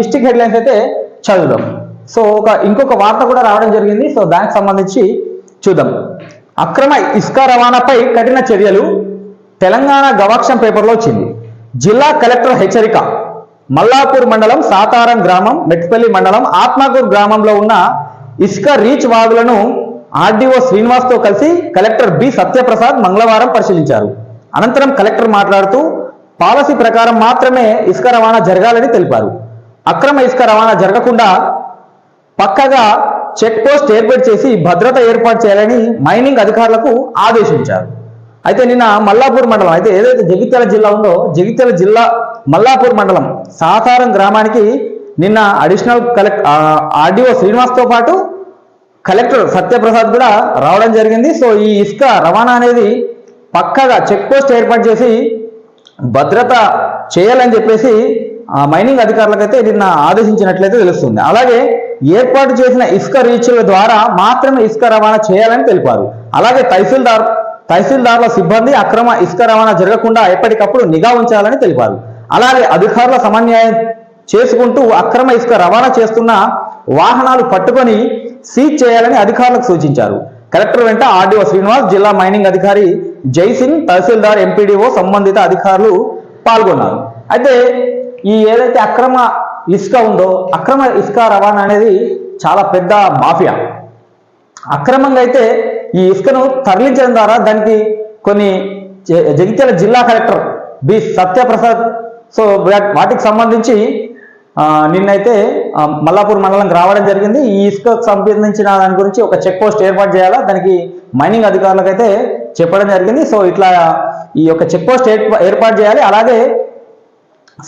District headlines అయితే చదువుదాం. So ఇంకొక వార్త కూడా రావడం జరిగింది. సో దానికి సంబంధించి చూద్దాం. అక్రమ ఇసుక రవాణాపై కఠిన చర్యలు తెలంగాణ గవాక్షం పేపర్లో వచ్చింది. జిల్లా కలెక్టర్ హెచ్చరిక. మల్లాపూర్ మండలం సాతారం గ్రామం, మెట్పల్లి మండలం ఆత్మకూరు గ్రామంలో ఉన్న ఇసుక రీచ్ వాగులను ఆర్డీఓ శ్రీనివాస్తో కలిసి కలెక్టర్ బి సత్యప్రసాద్ మంగళవారం పరిశీలించారు. అనంతరం కలెక్టర్ మాట్లాడుతూ పాలసీ ప్రకారం మాత్రమే ఇసుక రవాణా జరగాలని తెలిపారు. అక్రమ ఇసుక రవాణా జరగకుండా పక్కగా చెక్ పోస్ట్ ఏర్పాటు చేసి భద్రత ఏర్పాటు చేయాలని మైనింగ్ అధికారులకు ఆదేశించారు. అయితే నిన్న మల్లాపూర్ మండలం అయితే ఏదైతే జగిత్యాల జిల్లా ఉందో జగిత్యాల జిల్లా మల్లాపూర్ మండలం సాతారం గ్రామానికి నిన్న అడిషనల్ ఆర్డీఓ శ్రీనివాస్తో పాటు కలెక్టర్ సత్యప్రసాద్ కూడా రావడం జరిగింది. సో ఈ ఇసుక రవాణా అనేది పక్కగా చెక్ పోస్ట్ ఏర్పాటు చేసి భద్రత చేయాలని చెప్పేసి మైనింగ్ అధికారులకైతే నిన్న ఆదేశించినట్లయితే తెలుస్తుంది. అలాగే ఏర్పాటు చేసిన ఇసుక రీచ్ల ద్వారా మాత్రమే ఇసుక రవాణా చేయాలని తెలిపారు. అలాగే తహసీల్దార్ల సిబ్బంది అక్రమ ఇసుక రవాణా జరగకుండా ఎప్పటికప్పుడు నిఘా ఉంచాలని తెలిపారు. అలాగే అధికారుల సమన్వయం చేసుకుంటూ అక్రమ ఇసుక రవాణా చేస్తున్న వాహనాలు పట్టుకొని సీజ్ చేయాలని అధికారులకు సూచించారు. కలెక్టర్ వెంట ఆర్డీఓ శ్రీనివాస్, జిల్లా మైనింగ్ అధికారి జైసింగ్, తహసీల్దార్, ఎంపీడీఓ, సంబంధిత అధికారులు పాల్గొన్నారు. అయితే ఈ ఏదైతే అక్రమ ఇసుక ఉందో అక్రమ ఇసుక రవాణా అనేది చాలా పెద్ద మాఫియా. అక్రమంగా అయితే ఈ ఇసుకను తరలించడం ద్వారా దానికి కొన్ని జగిత్యాల జిల్లా కలెక్టర్ బి సత్యప్రసాద్ సో వాటికి సంబంధించి నిన్నైతే మల్లాపూర్ మండలం రావడం జరిగింది. ఈ ఇసుకకు సంబంధించిన దాని గురించి ఒక చెక్ పోస్ట్ ఏర్పాటు చేయాలా, దానికి మైనింగ్ అధికారులకు అయితే చెప్పడం జరిగింది. సో ఇట్లా ఈ యొక్క చెక్ పోస్ట్ ఏర్పాటు చేయాలి. అలాగే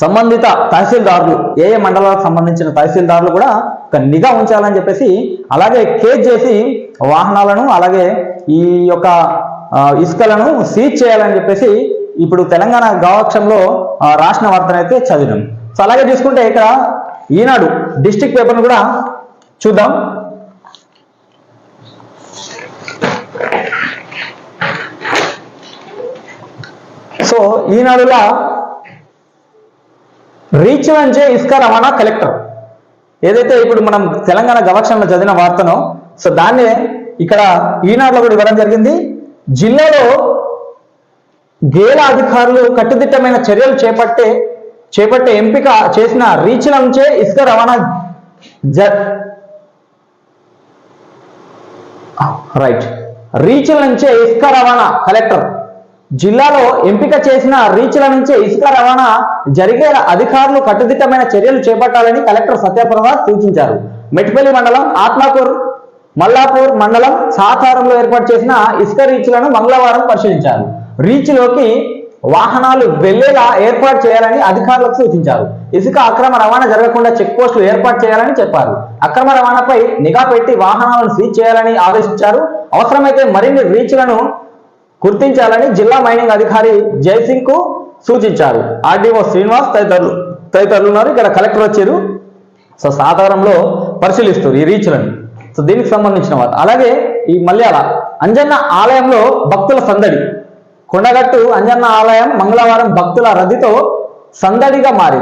సంబంధిత తహసీల్దారులు ఏ మండలాలకు సంబంధించిన తహసీల్దారులు కూడా ఒక నిఘా ఉంచాలని చెప్పేసి, అలాగే కేజ్ చేసి వాహనాలను అలాగే ఈ యొక్క ఇసుకలను సీజ్ చేయాలని చెప్పేసి ఇప్పుడు తెలంగాణ గవాక్షంలో రాసిన వార్తనైతే చదివాం. సో అలాగే చూసుకుంటే ఇక్కడ ఈనాడు డిస్ట్రిక్ట్ పేపర్ను కూడా చూద్దాం. సో ఈనాడులా రీచ్ నుంచే ఇసుక రవాణా కలెక్టర్ ఏదైతే ఇప్పుడు మనం తెలంగాణ గవాక్షంలో చదివిన వార్తనో సో దాన్నే ఇక్కడ ఈనాడులో కూడా ఇవ్వడం జరిగింది. జిల్లాలో గేల అధికారులు కట్టుదిట్టమైన చర్యలు చేపట్టే ఎంపిక చేసిన రీచ్ల నుంచే ఇసుక రవాణా రీచ్ల నుంచే ఇసుక రవాణా కలెక్టర్ జిల్లాలో ఎంపిక చేసిన రీచ్ల నుంచే ఇసుక రవాణా జరిగే అధికారులు కట్టుదిట్టమైన చర్యలు చేపట్టాలని కలెక్టర్ సత్యప్రసాద్ సూచించారు. మెట్పల్లి మండలం, ఆత్మకూరు, మల్లాపూర్ మండలం సాతారంలో ఏర్పాటు చేసిన ఇసుక రీచ్లను మంగళవారం పరిశీలించారు. రీచ్లోకి వాహనాలు వెళ్లేలా ఏర్పాటు చేయాలని అధికారులకు సూచించారు. ఇసుక అక్రమ రవాణా జరగకుండా చెక్ పోస్టులు ఏర్పాటు చేయాలని చెప్పారు. అక్రమ రవాణాపై నిఘా పెట్టి వాహనాలను సీజ్ చేయాలని ఆదేశించారు. అవసరమైతే మరిన్ని రీచ్లను గుర్తించాలని జిల్లా మైనింగ్ అధికారి జైసింగ్ కు సూచించారు. ఆర్డీఓ శ్రీనివాస్ తదితరులు ఉన్నారు. ఇక్కడ కలెక్టర్ వచ్చారు. సో సాధారణంలో పరిశీలిస్తారు ఈ రీచ్లను. సో దీనికి సంబంధించిన వార్త. అలాగే ఈ మల్యాల అంజన్న ఆలయంలో భక్తుల సందడి. కొండగట్టు అంజన్న ఆలయం మంగళవారం భక్తుల రద్దీతో సందడిగా మారింది.